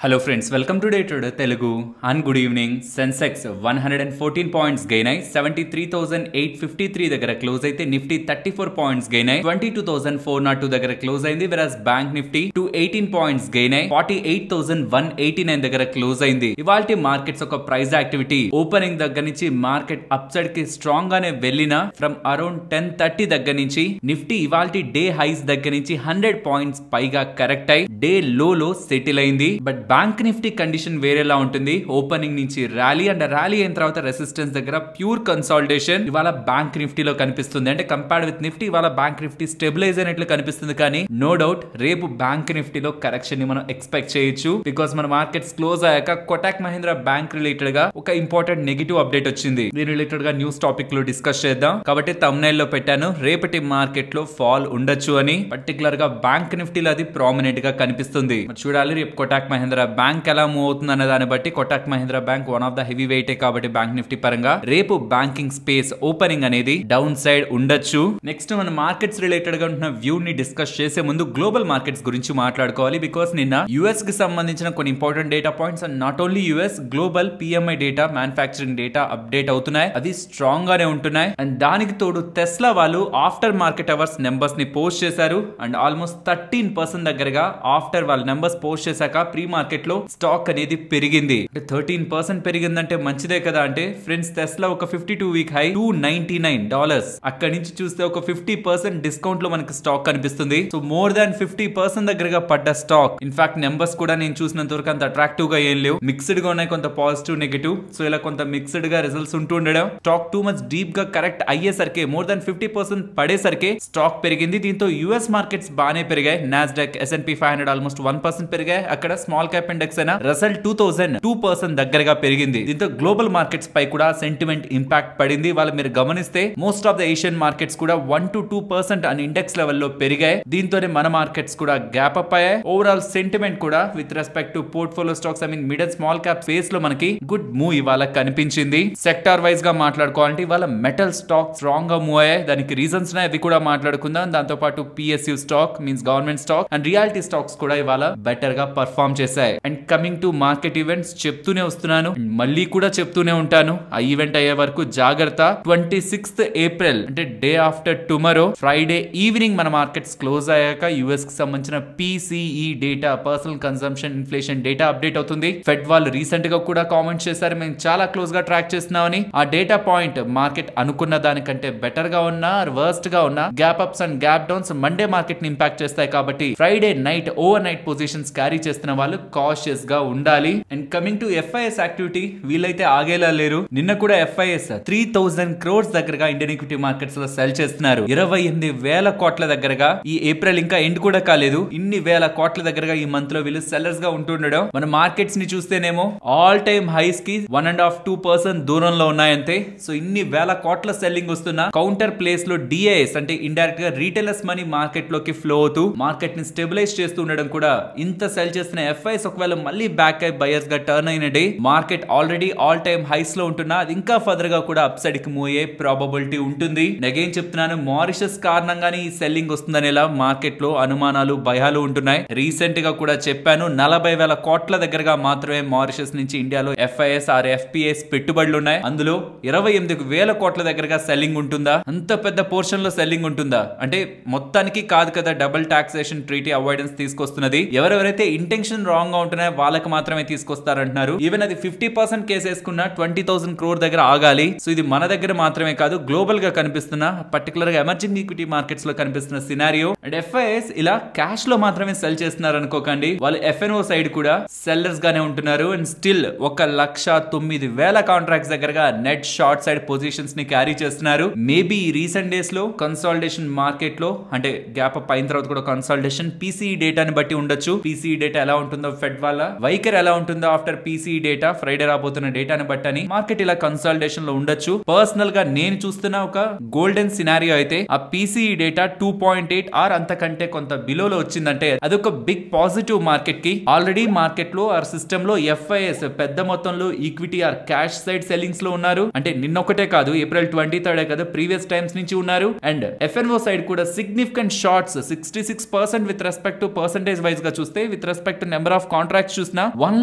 Hello friends, welcome to Day Trader Telugu and good evening. Sensex 114 points gain అయి 73,853 దగ్గర close అయితే Nifty 34 points gain అయి 22,402 దగ్గర close అయింది. వెరాస్ బ్యాంక్ నిఫ్టీ 218 పాయింట్స్ గెయిన్ అయి 48,189 దగ్గర క్లోజ్ అయింది. ఇవాల్టి మార్కెట్స్ ఒక ప్రైస్ యాక్టివిటీ ఓపెనింగ్ దగ్గర నుంచి మార్కెట్ అప్ సైడ్ కి స్ట్రాంగ్ గానే వెళ్ళిన ఫ్రమ్ అరౌండ్ 10:30 దగ్గర నుంచి నిఫ్టీ ఇవాల్టి డే హైస్ దగ్గర నుంచి 100 పాయింట్స్ పైగా కరెక్ట్ అయి డే లో సెటిల్ అయింది. బట్ బ్యాంక్ నిఫ్టీ కండిషన్ వేరేలా ఉంటుంది. ఓపెనింగ్ నుంచి ర్యాలీ అండ్ ర్యాలీ అయిన తర్వాత రెసిస్టెన్స్ దగ్గర ప్యూర్ కన్సాలిడేషన్ ఇవాళ బ్యాంక్ నిఫ్టీలో కనిపిస్తుంది. అంటే కంపేర్డ్ విత్ నిఫ్టీ ఇవాళ బ్యాంక్ నిఫ్టీ స్టెబిలైజ్ అయినట్లు కనిపిస్తుంది. కానీ నో డౌట్ రేపు బ్యాంక్ నిఫ్టీలో కరెక్షన్ ని మనం ఎక్స్పెక్ట్ చేయొచ్చు. బికాస్ మన మార్కెట్స్ క్లోజ్ అయ్యాక కోటక్ మహీంద్రా బ్యాంక్ రిలేటెడ్ గా ఒక ఇంపార్టెంట్ నెగిటివ్ అప్డేట్ వచ్చింది. దీని రిలేటెడ్ గా న్యూస్ టాపిక్ లో డిస్కస్ చేద్దాం. కాబట్టి థంబ్నెయిల్ లో పెట్టాను రేపటి మార్కెట్ లో ఫాల్ ఉండొచ్చు అని. పర్టికులర్ గా బ్యాంక్ నిఫ్టీలో అది ప్రామినెంట్ గా కనిపిస్తుంది. చూడాలి రేపు కోటక్ మహీంద్రా బ్యాంక్ ఎలా మూవ్ అవుతుంది అనే దాన్ని బట్టి. Kotak Mahindra bank one of the heavy weight కాబట్టి బ్యాంక్ నిఫ్టీ పరంగా రేపు బ్యాంకింగ్ స్పేస్ ఓపెనింగ్ అనేది డౌన్ సైడ్ ఉండొచ్చు. నెక్స్ట్ మన మార్కెట్స్ రిలేటెడ్ గా ఉంటున్న వ్యూ ని డిస్కస్ చేసే ముందు గ్లోబల్ మార్కెట్స్ గురించి మాట్లాడుకోవాలి. బికాస్ నిన్న యుఎస్ కి సంబంధించిన కొన్ని important data points and not only US global PMI data manufacturing data update అవుతున్నాయి. అది స్ట్రాంగ్ గానే ఉంటున్నాయి. అండ్ దానికి తోడు టెస్లా వాళ్ళు ఆఫ్టర్ మార్కెట్ అవర్స్ నెంబర్స్ ని పోస్ట్ చేశారు. అండ్ ఆల్మోస్ట్ 13% దగ్గరగా ఆఫ్టర్ వాళ్ళ నెంబర్స్ పోస్ట్ చేశాక ప్రీ మార్కెట్ లో స్టాక్ అనేది పెరిగింది. 13% పెరిగిందంటే మంచిదే కదా. అంటే ఫ్రెండ్స్ టెస్లా ఒక 52 వీక్ హై $299 అక్కడి నుంచి చూస్తే ఒక 50% డిస్కౌంట్ లో మనకి స్టాక్ కనిపిస్తుంది. సో మోర్ దాన్ 50% దగ్గరగా పడ్డ స్టాక్. ఇన్ఫాక్ట్ నెంబర్స్ కూడా నేను చూసినంత వరకు అంత అట్రాక్టివ్ గా ఏం లేవు. మిక్స్డ్ గా ఉన్నాయి, కొంత పాజిటివ్ నెగిటివ్. సో ఇలా కొంత మిక్స్డ్ గా రిజల్ట్స్ ఉంటూ ఉండడం స్టాక్ టూ మచ్ డీప్ గా కరెక్ట్ అయ్యేసరికి మోర్ దాన్ 50% పడేసరికి స్టాక్ పెరిగింది. దీంతో యుఎస్ మార్కెట్స్ బాగానే పెరిగాయి. నాస్డాక్ S&P 500 ఆల్మోస్ట్ 1% పెరిగాయి. అక్కడ స్మాల్ క్యాప్ ఇండెక్స్ అయినా రసల్ 2000 2% దగ్గరగా పెరిగింది. దీంతో గ్లోబల్ మార్కెట్స్ పై కూడా సెంటిమెంట్ ఇంపాక్ట్ పడింది. వాళ్ళు మీరు గమనిస్తే most of the Asian markets కూడా 1 to 2% అని ఇండెక్స్ లెవెల్లో పెరిగాయి. దీంతోనే మన మార్కెట్స్ కూడా గ్యాప్ అప్ అయ్యాయి. ఓవరాల్ సెంటిమెంట్ కూడా with respect to portfolio stocks mid and small cap space లో మనకి గుడ్ మూవ్ ఇవాళ కనిపించింది. సెక్టార్ వైజ్ గా మాట్లాడుకోవాలంటే ఇవాళ మెటల్ స్టాక్ స్ట్రాంగ్ గా మూవ్ అయ్యాయి. దానికి రీజన్స్ అవి కూడా మాట్లాడుకుందాం. దాంతో పాటు PSU stock means government stock and reality stocks కూడా ఇవాళ బెటర్ గా పర్ఫార్మ్ చేశాయి. And coming to market events చెప్తూనే వస్తున్నాను, మళ్ళీ కూడా చెప్తూనే ఉంటాను. ఆ ఈవెంట్ అయ్యే వరకు జాగ్రత్త. 26th ఏప్రిల్ అంటే day after tomorrow Friday evening మన మార్కెట్స్ క్లోజ్ అయ్యాక యుఎస్ కి సంబంధించిన PCE data personal consumption inflation data update అవుతుంది. ఫెడ్ వాళ్ళు రీసెంట్ గా కూడా కామెంట్ చేశారు మేము చాలా క్లోజ్ గా ట్రాక్ చేస్తున్నామని. ఆ డేటా పాయింట్ మార్కెట్ అనుకున్న దానికంటే బెటర్ గా ఉన్నా వర్స్ట్ గా ఉన్నా gap ups and gap downs Monday market ని ఇంపాక్ట్ చేస్తాయి. కాబట్టి Friday night over night positions carry చేస్తున్న వాళ్ళు కాషియస్ గా ఉండాలి. And coming to FIS activity వీళ్ళైతే ఆగేలా లేరు. నిన్న కూడా FIS 3000 crores దగ్గరగా ఇండియన్ ఈక్విటీ మార్కెట్స్ లో సెల్ చేస్తున్నారు. 28,000 కోట్ల దగ్గరగా ఈ ఏప్రిల్ ఇంకా ఎండ్ కూడా కాలేదు. ఇన్ని వేల కోట్ల దగ్గరగా ఈ మంత్ లో వీళ్ళు సెల్లర్స్ గా ఉంటుండడం మన మార్కెట్స్ ని చూస్తేనేమో ఆల్ టైమ్ హైస్ కి 1.5-2% దూరంలో ఉన్నాయంతే. సో ఇన్ని వేల కోట్ల సెల్లింగ్ వస్తున్నా కౌంటర్ ప్లేస్ లో DIS అంటే ఇండైరెక్ట్ గా రీటైలర్స్ మనీ మార్కెట్ లోకి ఫ్లో అవుతూ మార్కెట్ ని స్టెబిలైజ్ చేస్తూ ఉండడం కూడా ఇంత సెల్ చేస్తున్న FIS ఒకవేళ మళ్ళీ బ్యాక్ అయి బయర్స్ గా టర్న్ అయిన day market already all time highs లో ఉంటున్నా అది ఇంకా ఫర్దర్ గా కూడా అప్ సైడ్ కి మూవ్ అయ్యే ప్రాబబిలిటీ ఉంటుంది. అగైన్ చెప్తున్నాను, మారిషస్ కారణంగానే ఈ సెల్లింగ్ వస్తుందనేలా మార్కెట్ లో అనుమానాలు భయాలు ఉంటున్నాయి. రీసెంట్ గా కూడా చెప్పాను 40,000 కోట్ల దగ్గరగా మాత్రమే మారిషస్ నుంచి ఇండియాలో FIS ఆర్ FPIs పెట్టుబడులు ఉన్నాయి. అందులో 28,000 కోట్ల దగ్గరగా సెల్లింగ్ ఉంటుందా? అంత పెద్ద పోర్షన్ లో సెల్లింగ్ ఉంటుందా? అంటే మొత్తానికి కాదు కదా డబుల్ టాక్సేషన్ ట్రీటీ అవాయిడెన్స్ తీసుకొస్తున్నది. ఎవరెవరైతే ఇంటెన్షన్ రాంగ్ గా ఉంటున్నాయో వాళ్ళకి మాత్రమే తీసుకొస్తారంటున్నారు. ఈవెన్ అది 50% కేసు వేసుకున్న 20,000 crore దగ్గర ఆగాలి. సో ఇది మన దగ్గర మాత్రమే కాదు గ్లోబల్ గా కనిపిస్తున్న పర్టికులర్ గా ఎమర్జింగ్ ఈక్విటీ మార్కెట్స్ లో కనిపిస్తున్న సినారియో. అండ్ FIS ఇలా క్యాష్ లో మాత్రమే సెల్ చేస్తున్నారు అనుకోకండి, వాళ్ళు FNO సైడ్ కూడా సెల్లర్స్ గానే ఉంటున్నారు. అండ్ స్టిల్ 1,09,000 కాంట్రాక్ట్స్ దగ్గరగా నెట్ షార్ట్ సైడ్ పొజిషన్స్ ని క్యారీ చేస్తున్నారు. మేబీ రీసెంట్ డేస్ లో కన్సాలిడేషన్ మార్కెట్ లో అంటే గ్యాప్ అప్ అయిన తర్వాత కూడా కన్సాలిడేషన్ PCE డేటాని బట్టి ఉండొచ్చు. PCE డేటా ఎలా ఉంటుందో ఫెడ్ వాళ్ళ వైఖరి ఎలా ఉంటుందో ఆఫ్టర్ PCE డేటా ఫ్రైడే రాబోతున్న డేటాని బట్టి మార్కెట్ ఇలా కన్సాలిడేషన్ లో ఉండొచ్చు. పర్సనల్ గా నేను చూస్తున్న ఒక గోల్డెన్ సినారియో అయితే ఆ PCE డేటా 2.8 ఆర్ అంతకంటే కొంత బిలోలో వచ్చిందంటే అదొక బిగ్ పాజిటివ్ మార్కెట్ కి. ఆల్రెడీ మార్కెట్ లో ఆర్ సిస్టమ్ లో FIS పెద్ద మొత్తంలో equity are cash side sellings లో ఉన్నారు. అంటే నిన్నొకటే కాదు ఏప్రిల్ 23rd కదా ప్రీవియస్ టైమ్స్ నుంచి ఉన్నారు. అండ్ FNO సైడ్ కూడా significant shorts 66% with respect to percentage wise గా చూస్తే with respect to number of of contracts చూసినా 1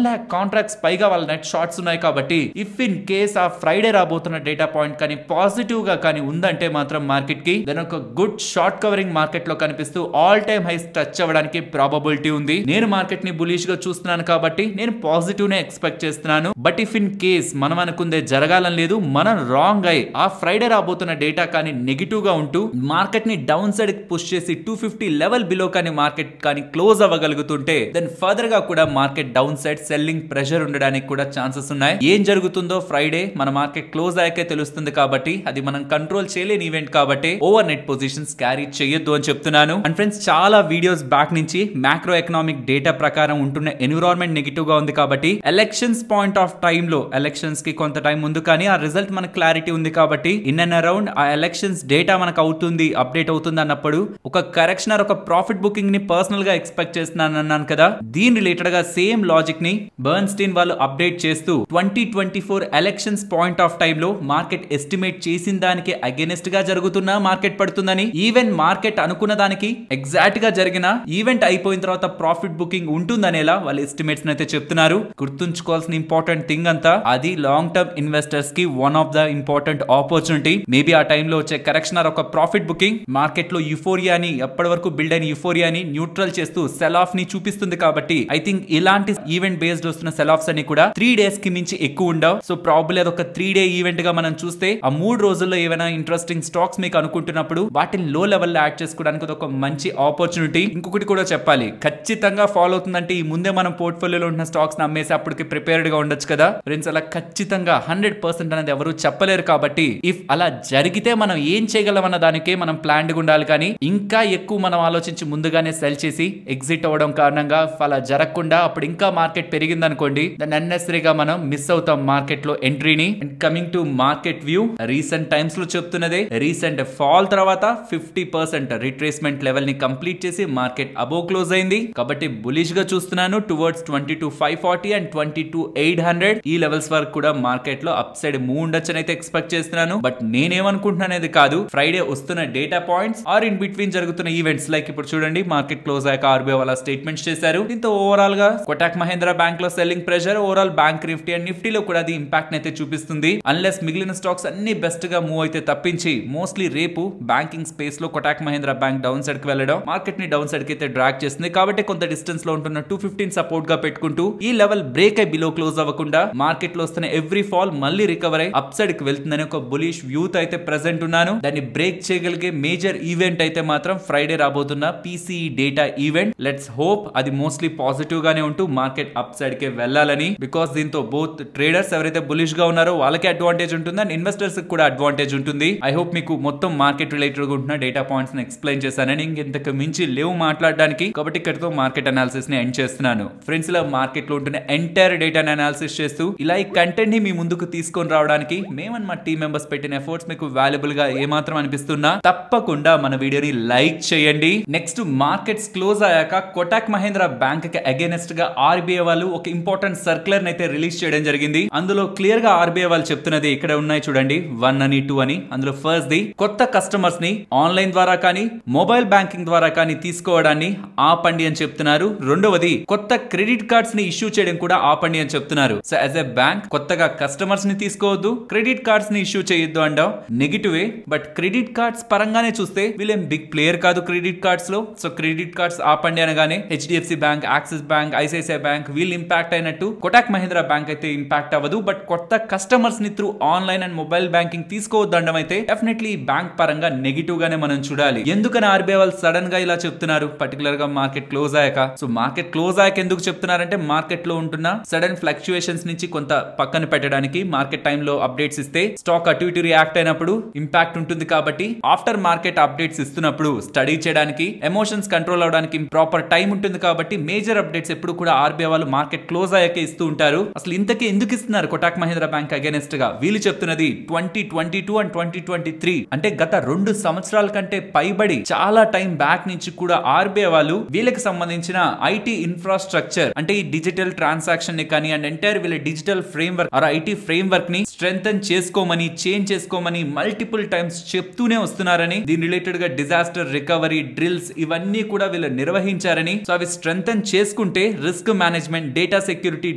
lakh కాంట్రాక్ట్స్ పైగా వాళ్ళ నెట్ షార్ట్స్ ఉన్నాయి. కాబట్టి ఇఫ్ ఇన్ కేస్ ఆ ఫ్రైడే రాబోతున్న డేటా పాయింట్ కానీ పాజిటివ్ గా కానీ ఉందంటే మాత్రం మార్కెట్ కి దాని ఒక గుడ్ షార్ట్ కవరింగ్ మార్కెట్ లో కనిపిస్తూ ఆల్ టైమ్ హైస్ టచ్ అవ్వడానికి ప్రాబబిలిటీ ఉంది. నేను మార్కెట్ ని బులిష్ గా చూస్తున్నాను కాబట్టి నేను పాజిటివ్ నే ఎక్స్పెక్ట్ చేస్తున్నాను. బట్ ఇఫ్ ఇన్ కేస్ మనం అనుకుందే జరగాలని లేదు, మనం రాంగ్ అయి ఆ ఫ్రైడే రాబోతున్న డేటా కానీ నెగిటివ్ గా ఉంటూ మార్కెట్ ని డౌన్ సైడ్ పుష్ చేసి 250 లెవెల్ బిలో కానీ మార్కెట్ కానీ క్లోజ్ అవ్వగలుగుతుంటే దెన్ ఫర్దర్ గా కూడా market down side selling pressure ఉండడానికి కూడా ఛాన్సెస్ ఉన్నాయి. ఏం జరుగుతుందో ఫ్రైడే మన మార్కెట్ క్లోజ్ అయ్యాకే తెలుస్తుంది కాబట్టి అది మనం కంట్రోల్ చేయలేని ఈవెంట్ కాబట్టి ఓవర్ నెట్ పొజిషన్స్ క్యారీ చేయొద్దు అని చెప్తున్నాను. అండ్ ఫ్రెండ్స్, చాలా వీడియోస్ బ్యాక్ నుంచి మ్యాక్రో ఎకనామిక్ డేటా ప్రకారం ఉంటున్న ఎన్విరాన్మెంట్ నెగిటివ్ గా ఉంది కాబట్టి ఎలక్షన్స్ పాయింట్ ఆఫ్ టైమ్ లో ఎలక్షన్స్ కి కొంత టైం ముందు కానీ ఆ రిజల్ట్ మనకు క్లారిటీ ఉంది కాబట్టి ఇన్ అండ్ అరౌండ్ ఆ ఎలక్షన్స్ డేటా మనకు అవుతుంది అప్డేట్ అవుతుంది అన్నప్పుడు ఒక కరెక్షన్ ఆర్ ఒక ప్రాఫిట్ బుకింగ్ ని పర్సనల్ గా ఎక్స్పెక్ట్ చేస్తున్నాను అన్నాను కదా. దీని రిలేటెడ్ గా సేమ్ లాజిక్ ని బర్న్స్టీన్ వాళ్ళు అప్డేట్ చేస్తూ 2024 ఎలక్షన్స్ పాయింట్ ఆఫ్ టైమ్ లో మార్కెట్ ఎస్టిమేట్ చేసిన దానికి అగైనెస్ట్ గా జరుగుతున్నా మార్కెట్ పడుతుందని, ఈవెన్ మార్కెట్ అనుకున్న దానికి ఎగ్జాక్ట్ గా జరిగిన ఈవెంట్ అయిపోయిన తర్వాత ప్రాఫిట్ బుకింగ్ ఉంటుందనేలా వాళ్ళు ఎస్టిమేట్స్ అయితే చెప్తున్నారు. గుర్తుంచుకోవాల్సిన ఇంపార్టెంట్ థింగ్ అంతా అది లాంగ్ టర్మ్ ఇన్వెస్టర్స్ కి one of the important opportunity. Maybe ఆ టైంలో వచ్చే కరెక్షన్ ఆర్ ఒక ప్రాఫిట్ బుకింగ్ మార్కెట్ లో యుఫోరియాని ఎప్పటి వరకు బిల్డ్ అయిన యుఫోరియాని న్యూట్రల్ చేస్తూ సెల్ ఆఫ్ ని చూపిస్తుంది. కాబట్టి ఐ థింక్ ఇలాంటి ఈవెంట్ బేస్డ్ వస్తున్న సెల్ ఆఫ్స్ అని కూడా 3 days కి మించి ఎక్కువ ఉండవు. సో ప్రాబబ్లీ అది ఒక 3 day ఈవెంట్ గా మనం చూస్తే ఆ 3 రోజుల్లో ఏమైనా ఇంట్రెస్టింగ్ స్టాక్స్ మీకు అనుకుంటున్నప్పుడు వాటిని లో లెవెల్ లో యాడ్ చేసుకోవడానికి ఒక మంచి ఆపర్చునిటీ. ఇంకొకటి కూడా చెప్పాలి, ఖచ్చితంగా ఫాలో అవుతుందంటే ఈ ముందే మనం పోర్ట్ఫోలియోలో ఉన్న స్టాక్స్ అమ్మేసి అప్పటికి ప్రిపేర్డ్ గా ఉండొచ్చు కదా ఫ్రెండ్స్. అలా ఖచ్చితంగా 100% అనేది ఎవరు చెప్పలేరు. కాబట్టి ఇఫ్ అలా జరిగితే మనం ఏం చేయగలం అన్న దానికే మనం ప్లాన్డ్ గా ఉండాలి. కానీ ఇంకా ఎక్కువ మనం ఆలోచించి ముందుగానే సెల్ చేసి ఎగ్జిట్ అవ్వడం కారణంగా అలా జరగకుండా అప్పుడు ఇంకా మార్కెట్ పెరిగింది అనుకోండి దాన్ని అన్నెసరీగా మనం మిస్ అవుతాం మార్కెట్ లో ఎంట్రీని. And coming to market view, recent times లో చెప్తున్నదే రీసెంట్ ఫాల్ తర్వాత 50% రిట్రేస్మెంట్ లెవెల్ ని కంప్లీట్ చేసి మార్కెట్ అబోవ్ క్లోజ్ అయింది. కాబట్టి బులిష్ గా చూస్తున్నాను టువర్డ్స్ 22,540 అండ్ 22,800 ఈ లెవెల్స్ వరకు కూడా మార్కెట్ లో అప్ సైడ్ మూవ్ ఉండొచ్చని అయితే ఎక్స్పెక్ట్ చేస్తున్నాను. బట్ నేనేమనుకుంటున్నానేది కాదు, ఫ్రైడే వస్తున్న data points are in between జరుగుతున్న ఈవెంట్స్ లైక్ ఇప్పుడు చూడండి మార్కెట్ క్లోజ్ అయ్యాక ఆర్బీఐ వాళ్ళ స్టేట్మెంట్స్ చేశారు. దీంతో ఓవరాల్ గా కోటక్ మహీంద్రా బ్యాంక్ లో selling pressure overall bank Nifty and నిఫ్టీలో కూడా అది ఇంపాక్ట్ అయితే చూపిస్తుంది. అన్లెస్ మిగిలిన స్టాక్స్ అన్ని బెస్ట్ గా మూవ్ అయితే తప్పించి మోస్ట్లీ రేపు బ్యాంకింగ్ స్పేస్ లో Kotak Mahindra bank down side కి వెళ్ళడం మార్కెట్ ని డౌన్ సైడ్ కి అయితే డ్రాగ్ చేస్తుంది. కాబట్టి కొంత డిస్టెన్స్ లో ఉంటున్న 215 సపోర్ట్ గా పెట్టుకుంటూ ఈ లెవెల్ బ్రేక్ అయి బిలో క్లోజ్ అవ్వకుండా మార్కెట్ లో వస్తున్న ఎవ్రీ ఫాల్ మళ్ళీ రికవర్ అయి అప్ సైడ్ కి వెళ్తుందని ఒక బులిష్ వ్యూ అయితే ప్రెసెంట్ ఉన్నాను. దాన్ని బ్రేక్ చేయగలిగే మేజర్ ఈవెంట్ అయితే మాత్రం ఫ్రైడే రాబోతున్న PCE data event. Let's hope అది మోస్ట్లీ పాజిటివ్ గానే ఉంటూ మార్కెట్ అప్ సైడ్ కి వెళ్ళాలని. బికాస్ దీంతో బోత్ ట్రేడర్స్ ఎవరైతే బులిష్ గా ఉన్నారో వాళ్ళకి అడ్వాంటేజ్ ఉంటుంది అండ్ ఇన్వెస్టర్స్ కూడా అడ్వాంటేజ్ ఉంటుంది. ఐ హోప్ మీకు మొత్తం మార్కెట్ రిలేటెడ్ గా ఉంటున్న డేటా పాయింట్స్ ని ఎక్స్ప్లెయిన్ చేశానని. ఇంతకు మించి లేవు మాట్లాడడానికి. కాబట్టి ఇక్కడతో మార్కెట్ అనాలిసిస్ ని ఎండ్ చేస్తున్నాను. ఫ్రెండ్స్, ఇలా మార్కెట్ లో ఉంటున్న ఎంటైర్ డేటా అనాలిసిస్ చేస్తూ ఇలా ఈ కంటెంట్ ని మీ ముందుకు తీసుకొని రావడానికి మేమన్ మా టీమ్ మెంబర్స్ పెట్టిన ఎఫర్ట్స్ మీకు వాల్యుబుల్ గా ఏమాత్రం అనిపిస్తున్నా తప్పకుండా మన వీడియోని లైక్ చేయండి. నెక్స్ట్ మార్కెట్స్ క్లోజ్ అయ్యాక కోటక్ మహీంద్రా బ్యాంక్ కి అగైనెస్ట్ గా ఆర్బీఐ వాళ్ళు ఒక ఇంపార్టెంట్ సర్క్యులర్ అయితే రిలీజ్ చేయడం జరిగింది. అందులో క్లియర్ గా ఆర్బీఐ వాళ్ళు చెప్తున్నది ఇక్కడ ఉన్నాయి చూడండి, 1 అని 2 అని. అందులో ఫస్ట్ ది కొత్త కస్టమర్స్ ని ఆన్లైన్ ద్వారా కానీ మొబైల్ బ్యాంకింగ్ ద్వారా కానీ తీసుకోవడాన్ని ఆపండి అని చెప్తున్నారు. రెండవది కొత్త క్రెడిట్ కార్డ్స్ ని ఇష్యూ చేయడం కూడా ఆపండి అని చెప్తున్నారు. సో యాజ్ ఎ బ్యాంక్ కొత్తగా కస్టమర్స్ ని తీసుకోవద్దు, క్రెడిట్ కార్డ్స్ ని ఇష్యూ చేయొద్దు అంటాం నెగిటివే. బట్ క్రెడిట్ కార్డ్స్ పరంగానే చూస్తే వీళ్ళేం బిగ్ ప్లేయర్ కాదు క్రెడిట్ కార్డ్స్ లో. సో క్రెడిట్ కార్డ్స్ ఆపండి అనగానే HDFC bank, Axis bank, ICICI bank వీళ్ళు ఇంపాక్ట్ అయినట్టు కోటక్ మహీంద్రా బ్యాంక్ అయితే ఇంపాక్ట్ అవ్వదు. బట్ కొత్త కస్టమర్స్ ని through online and mobile banking తీసుకోవద్దండం అయితే డెఫినెట్లీ బ్యాంక్ పరంగా నెగిటివ్ గానే మనం చూడాలి. ఎందుకని ఆర్బీఐ వాళ్ళు సడన్ గా ఇలా చెప్తున్నారు పర్టికులర్ గా మార్కెట్ క్లోజ్ అయ్యాక? సో మార్కెట్ క్లోజ్ అయ్యాక ఎందుకు చెప్తున్నారంటే మార్కెట్ లో ఉంటున్న సడన్ ఫ్లక్చుయేషన్స్ నుంచి కొంత పక్కన పెట్టడానికి మార్కెట్ టైమ్ లో అప్డేట్స్ ఇస్తే స్టాక్ అటు ఇటు రియాక్ట్ అయినప్పుడు ఇంపాక్ట్ ఉంటుంది. కాబట్టి ఆఫ్టర్ మార్కెట్ అప్డేట్స్ ఇస్తున్నప్పుడు స్టడీ చేయడానికి, ఎమోషన్స్ కంట్రోల్ అవడానికి ప్రాపర్ టైం ఉంటుంది. కాబట్టి మేజర్ అప్డేట్స్ ఎప్పుడు కూడా ఆర్బీఐ వాళ్ళు మార్కెట్ క్లోజ్ అయ్యాకే ఇస్తూ ఉంటారు. అసలు ఇంతకీ ఎందుకు ఇస్తున్నారు కోటక్ మహీంద్రా బ్యాంక్ అగైనెస్ట్ గా? వీళ్ళు చెప్తున్నది 2022 అండ్ 2023 అంటే గత 2 సంవత్సరాల కంటే పైబడి చాలా టైం బ్యాక్ నుంచి కూడా ఆర్బీఐ వాళ్ళు వీళ్ళకి సంబంధించిన ఐటీ ఇన్ఫ్రాస్ట్రక్చర్ అంటే ఈ డిజిటల్ ట్రాన్సాక్షన్ ని కానీ అండ్ ఎంటైర్ వీళ్ళ digital frame work or IT frame work ని స్ట్రెంథెన్ చేసుకోమని, చేంజ్ చేసుకోమని మల్టిపుల్ టైమ్స్ చెప్తూనే వస్తున్నారని, దీని రిలేటెడ్ గా డిజాస్టర్ రికవరీ డ్రిల్స్ ఇవన్నీ కూడా వీళ్ళు నిర్వహించారని, సో అవి స్ట్రెంథెన్ చేసుకుంటూ చూస్తుంటే risk management, data security,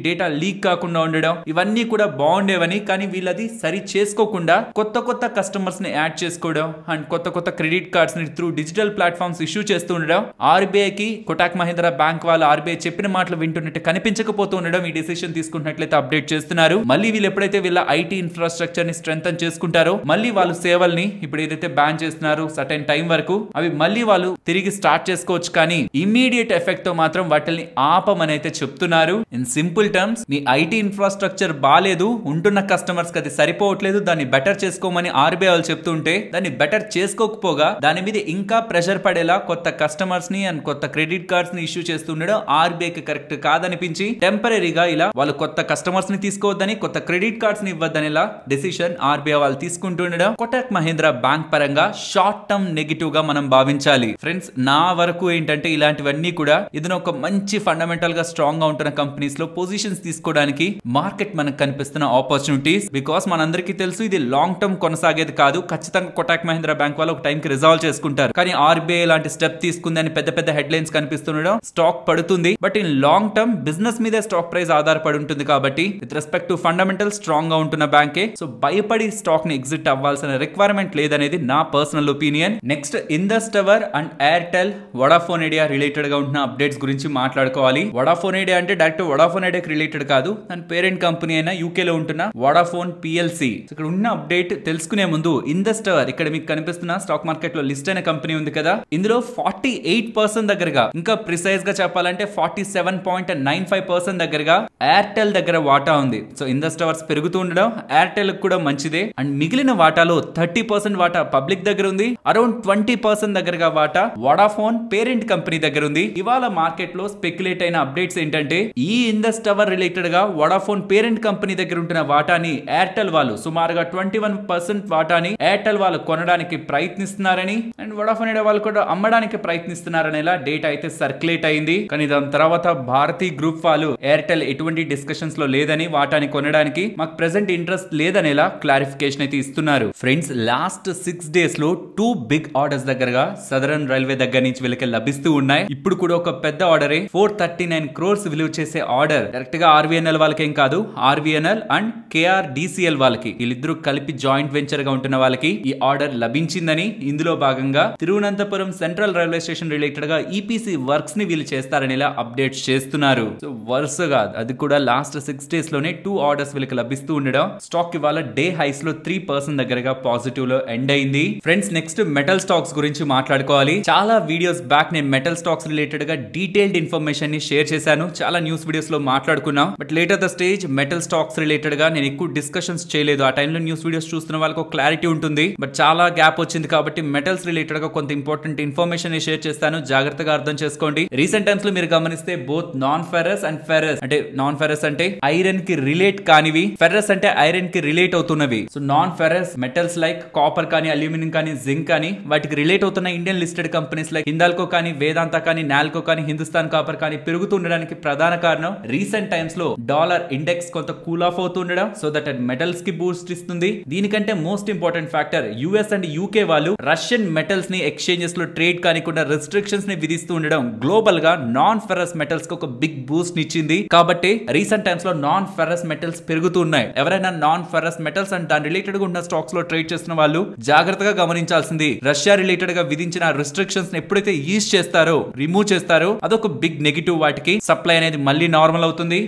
data leak కాకుండా ఉండడం ఇవన్నీ కూడా బాగుండేవని, కానీ వీళ్ళది సరి చేసుకోకుండా కొత్త కొత్త కస్టమర్స్ ని యాడ్ చేసుకోవడం అండ్ కొత్త కొత్త క్రెడిట్ కార్డ్స్ ని త్రూ డిజిటల్ ప్లాట్ఫామ్స్ ఇష్యూ చేస్తూ ఉండడం, ఆర్బీఐకి కోటక్ మహీంద్రా బ్యాంక్ వాళ్ళు ఆర్బీఐ చెప్పిన మాటలు వింటున్నట్టు కనిపించకపోతూ ఉండడం ఈ డిసిషన్ తీసుకున్నట్లయితే అప్డేట్ చేస్తున్నారు. మళ్ళీ వీళ్ళు ఎప్పుడైతే వీళ్ళ ఐటీ ఇన్ఫ్రాస్ట్రక్చర్ ని స్ట్రెంథన్ చేసుకుంటారో మళ్ళీ వాళ్ళు సేవల్ని ఇప్పుడు ఏదైతే బ్యాన్ చేస్తున్నారు సర్టెన్ టైం వరకు అవి మళ్ళీ వాళ్ళు తిరిగి స్టార్ట్ చేసుకోవచ్చు, కానీ ఇమ్మీడియట్ ఎఫెక్ట్ తో మాత్రం వాటిని ఆపమని అయితే చెప్తున్నారు. In simple terms, me IT infrastructure బాలేదు, ఉంటున్న కస్టమర్స్ కి అది సరిపోవట్లేదు, దాన్ని బెటర్ చేసుకోమని ఆర్బీఐ వాళ్ళు చెప్తుంటే దాన్ని బెటర్ చేసుకోకపోగా దాని మీద ఇంకా ప్రెషర్ పడేలా కొత్త కస్టమర్స్ ని అండ్ కొత్త క్రెడిట్ కార్డ్స్ ని ఇష్యూ చేస్తుండడం ఆర్బీఐకి కరెక్ట్ కాదనిపించి టెంపరీగా ఇలా వాళ్ళు కొత్త కస్టమర్స్ ని తీసుకోవద్దని, కొత్త క్రెడిట్ కార్డ్స్ ని ఇవ్వద్దని డిసిషన్ ఆర్బీఐ వాళ్ళు తీసుకుంటుండడం కోటక్ మహీంద్రా బ్యాంక్ పరంగా షార్ట్ టర్మ్ నెగిటివ్ గా మనం భావించాలి. ఫ్రెండ్స్, నా వరకు ఏంటంటే ఇలాంటివన్నీ కూడా ఏదైనా ఒక మంచి ఫండమెంటల్ గా స్ట్రాంగ్ గా ఉంటున్న కంపెనీస్ లో పొజిషన్స్ తీసుకోవడానికి మార్కెట్ మనకు కనిపిస్తున్న ఆపర్చునిటీస్. బికాస్ మనందరికీ తెలుసు ఇది లాంగ్ టర్మ్ కొనసాగేది కాదు. ఖచ్చితంగా కోటక్ మహీంద్రా బ్యాంక్ వాళ్ళు ఒక టైం కి రిజాల్వ్ చేసుకుంటారు, కానీ ఆర్బీఐ లాంటి స్టెప్ తీసుకుందని పెద్ద పెద్ద హెడ్ లైన్స్ కనిపిస్తుండడం స్టాక్ పడుతుంది. But in long term business మీదే స్టాక్ ప్రైస్ ఆధారపడి ఉంటుంది కాబట్టి with respect to fundamental strong గా ఉంటున్న బ్యాంకే. సో భయపడి స్టాక్ ని ఎగ్జిట్ అవ్వాల్సిన రిక్వైర్మెంట్ లేదనేది నా personal opinion. Next, Indus tower and Airtel Vodafone idea related గా ఉంటున్న అప్డేట్స్ గురించి మాట్లాడుకోవాలి. వడాఫోన్ ఐడియా అంటే డైరెక్ట్ వడాఫోన్ ఐడియాకి రిలేటెడ్ కాదు, దాని పేరెంట్ కంపెనీ అయినా యూకే లో ఉంటున్న వడాఫోన్ పిఎల్సి. ఇక్కడ ఉన్న అప్డేట్ తెలుసుకునే ముందు, ఇండస్ టవర్ ఇక్కడ మీకు కనిపిస్తున్న స్టాక్ మార్కెట్ లో లిస్ట్ అయిన కంపెనీ ఉంది కదా, ఇందులో 48% దగ్గరగా, ఇంకా ప్రిసైజ్ గా చెప్పాలంటే 47.95% దగ్గరగా ఎయిర్టెల్ దగ్గర వాటా ఉంది. సో ఇండస్ టవర్స్ పెరుగుతూ ఉండడం ఎయిర్టెల్ కూడా మంచిదే. అండ్ మిగిలిన వాటాలో 30% వాటా పబ్లిక్ దగ్గర ఉంది, అరౌండ్ 20% దగ్గరగా వాటా వడాఫోన్ పేరెంట్ కంపెనీ దగ్గర ఉంది. ఇవాళ మార్కెట్ లో స్పెక్యులేట్ అయిన అప్డేట్స్ ఏంటంటే ఈ ఇండస్ టవర్ రిలేటెడ్ గా వడాఫోన్ పేరెంట్ కంపెనీ దగ్గర ఉంటున్న వాటాని ఎయిర్టెల్ వాళ్ళు సుమారుగా 21% వాటాని ఎయిర్టెల్ వాళ్ళు కొనడానికి ప్రయత్నిస్తున్నారని అండ్ వడాఫోన్ ఐడియా వాళ్ళు కూడా అమ్మడానికి ప్రయత్నిస్తున్నారనేలా డేటా అయితే సర్క్యులేట్ అయింది. కానీ దాని తర్వాత భారతీ గ్రూప్ వాళ్ళు ఎయిర్టెల్ ఎటువంటి డిస్కషన్స్ లో లేదని, వాటాని కొనడానికి మాకు ప్రెసెంట్ ఇంట్రెస్ట్ లేదనేలా క్లారిఫికేషన్ అయితే ఇస్తున్నారు. ఫ్రెండ్స్, లాస్ట్ 6 days లో 2 బిగ్ ఆర్డర్స్ దగ్గరగా సదరన్ రైల్వే దగ్గర నుంచి వీళ్ళకి లభిస్తూ ఉన్నాయి. ఇప్పుడు కూడా ఒక పెద్ద ఆర్డరే 439 crores విలువ చేసే ఆర్డర్ డైరెక్ట్ గా ఆర్వీఎన్ఎల్ వాళ్ళకేం కాదు, ఆర్వీఎన్ఎల్ అండ్ కేఆర్డిసిఎల్ వాళ్ళకి, వీళ్ళిద్దరూ కలిపి జాయింట్ వెంచర్ గా ఉంటున్న వాళ్ళకి ఈ ఆర్డర్ లభించిందని, ఇందులో భాగంగా Thiruvananthapuram central railway station related గా ఈపీసీ వర్క్స్ ని వీళ్ళు చేస్తారనేలా అప్డేట్స్ చేస్తున్నారు. సో వరుసగా అది కూడా లాస్ట్ 6 days లోనే 2 ఆర్డర్స్ వీళ్ళకి లభిస్తూ ఉండడం స్టాక్ ఇవాళ డే హైస్ లో 3% దగ్గరగా పాజిటివ్ లో ఎండ్ అయింది. ఫ్రెండ్స్, నెక్స్ట్ మెటల్ స్టాక్స్ గురించి మాట్లాడుకోవాలి. చాలా వీడియోస్ బ్యాక్ నేను మెటల్ స్టాక్స్ రిలేటెడ్ గా డీటెయిల్డ్ ఇన్ఫర్మేషన్ ని షేర్ చేశాను, చాలా న్యూస్ వీడియోస్ లో మాట్లాడుకున్నాం. But later the stage metal stocks related గా నేను ఎక్కువ డిస్కషన్స్ చేయలేదు. ఆ టైంలో న్యూస్ వీడియోస్ చూస్తున్న వాళ్ళకి ఒక క్లారిటీ ఉంటుంది. బట్ చాలా గ్యాప్ వచ్చింది కాబట్టి మెటల్స్ రిలేటెడ్ గా కొంత ఇంపార్టెంట్ ఇన్ఫర్మేషన్ ని షేర్ చేస్తాను, జాగ్రత్తగా అర్థం చేసుకోండి. రీసెంట్ టైమ్స్ లో మీరు గమనిస్తే both non ferrous and ferrous, అంటే నాన్ ఫెరస్ అంటే ఐరన్ కి రిలేట్ కానివి, ఫెరస్ అంటే ఐరన్ కి రిలేట్ అవుతున్నవి. So non ferrous metals like copper కానీ, అల్యూమినియం కానీ, జింక్ కానీ, వాటికి రిలేట్ అవుతున్న Indian listed companies like Hindalco కానీ, వేదాంత కానీ, నాల్కో కానీ, హిందుస్థాన్ కాపర్ కానీ పెరుగుతుండడానికి ప్రధాన కారణం రీసెంట్ టైమ్స్ లో డాలర్ ఇండెక్స్ కొంత కూల్ ఆఫ్ అవుతుండడం. సో దట్ మెటల్స్ కి బూస్ట్ ఇస్తుంది. దీనికంటే most important factor US and UK వాళ్ళు రష్యన్ మెటల్స్ ని ఎక్స్చేంజెస్ లో ట్రేడ్ కానికుండా రెస్ట్రిక్షన్స్ ని విధిస్తూ ఉండడం గ్లోబల్ గా నాన్ ఫెరస్ మెటల్స్ కి ఒక బిగ్ బూస్ట్ ఇచ్చింది. కాబట్టి రీసెంట్ టైమ్స్ లో నాన్ ఫెరస్ మెటల్స్ పెరుగుతూ ఉన్నాయి. ఎవరైనా నాన్ ఫెరస్ మెటల్స్ అండ్ దాని రిలేటెడ్ గా ఉన్న స్టాక్స్ లో ట్రేడ్ చేస్తున్న వాళ్ళు జాగ్రత్తగా గమనించాల్సింది, రష్యా రిలేటెడ్ గా విధించిన రెస్ట్రిక్షన్స్ ఎప్పుడైతే ఈజ్ చేస్తారో, రిమూవ్ చేస్తారో, అదొక బిగ్ నెగిటివ్. వాటికి సప్లై అనేది మళ్ళీ నార్మల్ అవుతుంది.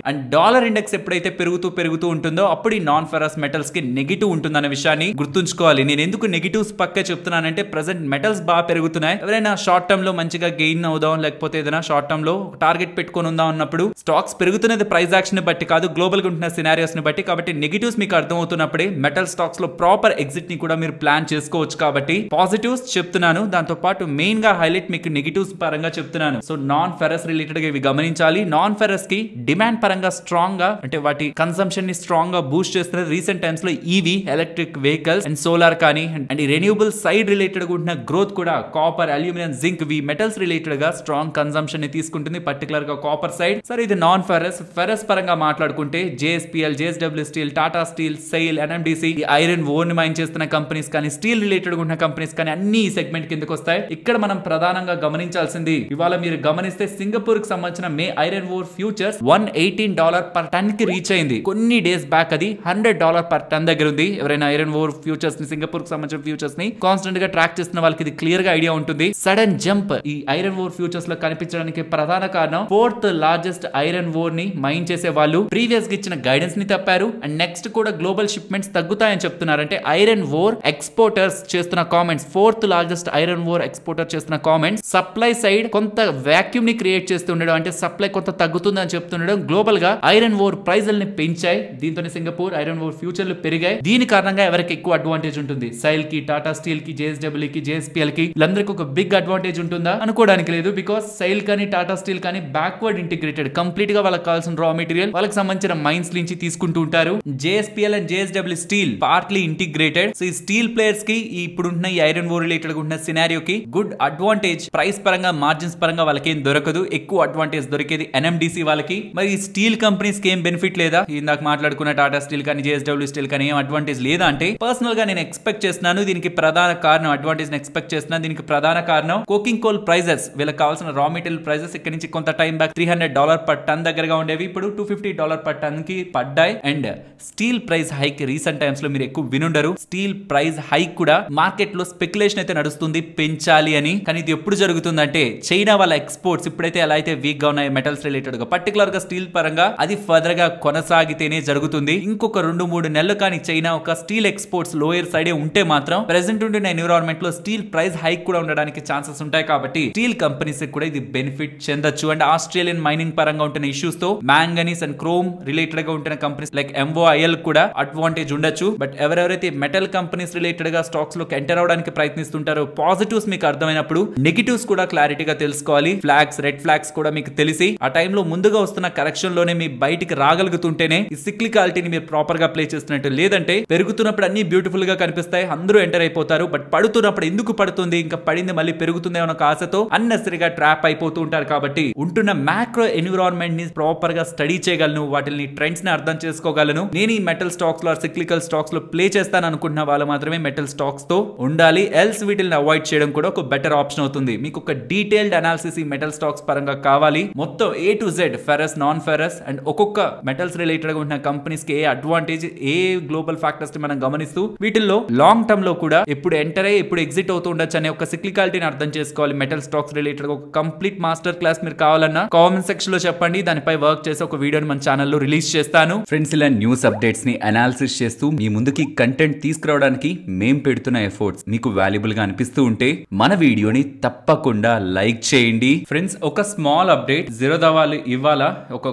అండ్ డాలర్ ఇండెక్స్ ఎప్పుడైతే పెరుగుతూ ఉంటుందో అప్పుడు ఈ నాన్ ఫెరస్ మెటల్స్ కి నెగిటివ్ ఉంటుందన్న విషయాన్ని గుర్తుంచుకోవాలి. నేను ఎందుకు నెగిటివ్స్ పక్కే చెప్తున్నానంటే ప్రెసెంట్ మెటల్స్ బాగా పెరుగుతున్నాయి. ఎవరైనా షార్ట్ టర్మ్ లో మంచిగా గెయిన్ అవుదాం, లేకపోతే ఏదైనా షార్ట్ టర్మ్ లో టార్గెట్ పెట్టుకొని ఉందాం అన్నప్పుడు స్టాక్స్ పెరుగుతున్నది ప్రైస్ యాక్షన్ ని బట్టి కాదు, గ్లోబల్ గా ఉంటున్న సినారియోస్ ని బట్టి. కాబట్టి నెగిటివ్స్ మీకు అర్థమవుతున్నప్పుడే మెటల్ స్టాక్స్ లో ప్రాపర్ ఎగ్జిట్ ని కూడా మీరు ప్లాన్ చేసుకోవచ్చు. కాబట్టి పాజిటివ్స్ చెప్తున్నాను, దాంతో పాటు మెయిన్ గా హైలైట్ మీకు నెగిటివ్స్ పరంగా చెప్తున్నాను. సో నాన్ ఫెరస్ రిలేటెడ్ గా ఇవి గమనించాలి. నాన్ ఫెరస్ కి డిమాండ్ పరంగా స్ట్రాంగ్ గా, అంటే వాటి కన్సంప్షన్ ని స్ట్రాంగ్ గా బూస్ట్ చేస్తున్నది రీసెంట్ టైమ్స్ లో EV, electric vehicles and solar కానీ, అండ్ ఈ రెన్యూబుల్ సైడ్ రిలేటెడ్ గా ఉంటున్న గ్రోత్ కూడా కాపర్, అల్యూమినియం, జింక్, వి మెటల్స్ రిలేటెడ్ గా స్ట్రాంగ్ కన్సంప్షన్ ని తీసుకుంటుంది, పర్టికులర్ గా కాపర్ సైడ్. సరే, ఇది నాన్ ఫెరస్. ఫెరస్ పరంగా మాట్లాడుకుంటే JSPL, JSW steel, Tata steel, SAIL, NMDC, iron ore mine చేస్తున్న కంపెనీస్ కానీ, స్టీల్ రిలేటెడ్ ఉన్న కంపెనీస్ కానీ అన్ని ఈ సెగ్మెంట్ కిందకి వస్తాయి. ఇక్కడ మనం ప్రధానంగా గమనించాల్సింది, ఇవాళ మీరు గమనిస్తే సింగపూర్ కి సంబంధించిన May iron ore futures $118 per ton కి రీచ్ అయింది. కొన్ని డేస్ బ్యాక్ అది $100 పర్ టన్ దగ్గర ఉంది. ఎవరైనా ఐరన్ ఓర్ ఫ్యూచర్స్ ని, సింగపూర్ కి సంబంధించిన ఫ్యూచర్స్ ని కాన్స్టెంట్ గా ట్రాక్ చేస్తున్న వాళ్ళకి ఇది క్లియర్ గా ఐడియా ఉంటుంది. సడన్ జంప్ ఈ ఐరన్ ఓర్ ఫ్యూచర్స్ లో కనిపించడానికి ప్రధాన కారణం 4th లార్జెస్ట్ ఐరన్ ఓర్ ని మైన్ చేసే వాళ్ళు ప్రీవియస్ గా ఇచ్చిన గైడెన్స్ ని తప్పారు. అండ్ నెక్స్ట్ కూడా గ్లోబల్ షిప్మెంట్స్ తగ్గుతాయని చెప్తున్నారు. అంటే ఐరన్ ఓర్ ఎక్స్పోర్టర్స్ చేస్తున్న comments, 4th largest iron ore exporter చేస్తున్న కామెంట్స్ సప్లై సైడ్ కొంత వాక్యూమ్ ని క్రియేట్ చేస్తుండడం, అంటే సప్లై కొంత తగ్గుతుందని చెప్తుండడం గ్లోబల్ గా ఐరన్ ఓర్ ప్రైజుల్ని పెంచాయి. దీంతో సింగపూర్ ఐరన్ ఓర్ ఫ్యూచర్లు పెరిగాయి. దీని కారణంగా ఎవరికి ఎక్కువ అడ్వాంటేజ్ ఉంటుంది? సైల్ కి, టాటా స్టీల్ కి, JSW కి, JSPL కి వీళ్ళందరికీ ఒక బిగ్ అడ్వాంటేజ్ ఉంటుందా? అనుకోవడానికి లేదు. బికాస్ సైల్ కానీ టాటా స్టీల్ కానీ బ్యాక్వర్డ్ ఇంటిగ్రేటెడ్, కంప్లీట్ గా వాళ్ళకి కావాల్సిన రా మెటీరియల్ వాళ్ళకి సంబంధించిన మైన్స్ నుంచి తీసుకుంటూ ఉంటారు. JSPL and JSW steel partly integrated. So ఈ స్టీల్ ప్లేయర్స్ కి ఇప్పుడున్న ఈ ఐరన్ ఓర్ రిలేటెడ్ ఉన్న సినారియోకి గుడ్ అడ్వాంటేజ్. ప్రైస్ పరంగా, మార్జిన్స్ పరంగా వాళ్ళకి ఏం దొరకదు. ఎక్కువ అడ్వాంటేజ్ దొరికేది NMDC వాళ్ళకి. మరి ఈ స్టీల్ కంపెనీస్ కి ఏం బెనిఫిట్ లేదా? ఇందాక మాట్లాడుకున్న టాటా స్టీల్ కానీ, JSW స్టీల్ కానీ ఏం అడ్వాంటేజ్ లేదా అంటే, పర్సనల్ గా నేను ఎక్స్పెక్ట్ చేస్తున్నాను దీనికి ప్రధాన కారణం, అడ్వాంటేజ్ ఎక్స్పెక్ట్ చేస్తున్నాను దీనికి ప్రధాన కారణం కోకింగ్ కోల్ ప్రైజెస్. వీళ్ళకి కావాల్సిన రా మెటీరియల్ ప్రైజెస్ ఇక్కడ నుంచి కొంత టైం బ్యాక్ $300 పర్ టన్ దగ్గరగా ఉండేవి, ఇప్పుడు $250 పర్ టన్ కి పడ్డాయి. And steel price hike recent times లో మీరు ఎక్కువ వినుండరు. స్టీల్ ప్రైస్ హైక్ కూడా మార్కెట్ లో స్పెక్యులేషన్ అయితే నడుస్తుంది పెంచాలి అని. కానీ ఇది ఎప్పుడు జరుగుతుందంటే, చైనా వాళ్ళ ఎక్స్పోర్ట్స్ ఇప్పుడైతే ఎలా అయితే వీక్ గా ఉన్నాయి మెటల్స్ రిలేటెడ్ గా, పర్టికులర్ గా స్టీల్ పరంగా, అది ఫర్దర్ గా కొనసాగితేనే జరుగుతుంది. ఇంకొక 2-3 నెలలు కానీ చైనా ఒక స్టీల్ ఎక్స్పోర్ట్స్ లోయర్ సైడే ఉంటే మాత్రం ప్రెసెంట్ ఉంటున్న ఎన్విరాన్మెంట్ లో స్టీల్ ప్రైస్ హైక్ కూడా ఉండడానికి ఛాన్సెస్ ఉంటాయి. కాబట్టి స్టీల్ కంపెనీస్ కూడా ఇది బెనిఫిట్ చెందొచ్చు. అండ్ ఆస్ట్రేలియన్ మైనింగ్ పరంగా ఉంటున్న ఇష్యూస్ తో మ్యాంగనీస్ అండ్ క్రోమ్ రిలేటెడ్ గా ఉంటున్న కంపెనీస్ లైక్ MOIL కూడా అడ్వాంటేజ్ ఉండొచ్చు. బట్ ఎవరెవరైతే మెటల్ కంపెనీస్ రిలేటెడ్ గా స్టాక్స్ లోకి ఎంటర్ అవడానికి ప్రయత్నిస్తుంటారో, పాజిటివ్స్ మీకు అర్థమైనప్పుడు నెగిటివ్స్ కూడా క్లారిటీగా తెలుసుకోవాలి. ఫ్లాగ్స్, రెడ్ ఫ్లాగ్స్ కూడా మీకు తెలిసి ఆ టైంలో ముందుగా వస్తున్న కరెక్షన్ లోనే మీ బయటికి రాగలుగుతుంటేనే ఈ సిక్లికాలిటీని మీరు ప్రాపర్ గా ప్లే చేస్తున్నట్టు. లేదంటే పెరుగుతున్నప్పుడు అన్ని బ్యూటిఫుల్ గా కనిపిస్తాయి, అందరూ ఎంటర్ అయిపోతారు. బట్ పడుతున్నప్పుడు ఎందుకు పడుతుంది, ఇంకా పడింది మళ్ళీ పెరుగుతుంది అన్న ఆశతో అన్నెసరిగా ట్రాప్ అయిపోతూ ఉంటారు. కాబట్టి ఉంటున్న మ్యాక్రో ఎన్విరాన్మెంట్ ని ప్రాపర్ గా స్టడీ చేయగలను, వాటిని ట్రెండ్స్ ని అర్థం చేసుకోగలను. నేను ఈ మెటల్ స్టాక్స్ లో, సిక్లికల్ స్టాక్స్ లో ప్లే చేస్తాను అనుకుంటున్న వాళ్ళు మాత్రమే మెటల్ స్టాక్స్ తో ఉండాలి. ఎల్స్ వీటిని అవాయిడ్ చేయడం కూడా ఒక బెటర్ ఆప్షన్ అవుతుంది. మీకు ఒక డీటెయిల్డ్ అనాలిసిస్ ఈ మెటల్ స్టాక్స్ పరంగా కావాలి, మొత్తం A to Z, ferrous, non ferrous and ఒక్కొక్క మెటల్స్ రిలేటెడ్ గా ఉన్న కంపెనీస్ కి ఏ అడ్వాంటేజ్, ఏ గ్లోబల్ ఫ్యాక్టర్స్ ని మనం గమనిస్తూ వీటిల్లో లాంగ్ టర్మ్ లో కూడా ఎప్పుడు ఎంటర్ అయ్యి ఎప్పుడు ఎగ్జిట్ అవుతూ ఉండొచ్చు అనే ఒక సిక్లికాలిటీని అర్థం చేసుకోవాలి. మెటల్ స్టాక్స్ రిలేటెడ్ ఒక కంప్లీట్ మాస్టర్ క్లాస్ మీరు కావాలన్నా కామెంట్ సెక్షన్ లో చెప్పండి, దానిపై వర్క్ చేసి ఒక వీడియోని మన ఛానల్లో రిలీజ్ చేస్తాను. ఫ్రెండ్స్, ఇలా న్యూస్ అప్డేట్స్ ని అనాలిసిస్ చేస్తూ మీ ముందుకి కంటెంట్ తీసుకురావడానికి మేం పెడుతున్న ఎఫర్ట్స్ మీకు వాల్యుబుల్ గా అనిపిస్తూ ఉంటే మన వీడియోని తప్పకుండా లైక్ చేయండి. ఫ్రెండ్స్, ఒక స్మాల్ అప్డేట్, జిరోదా వాళ్ళు ఇవాళ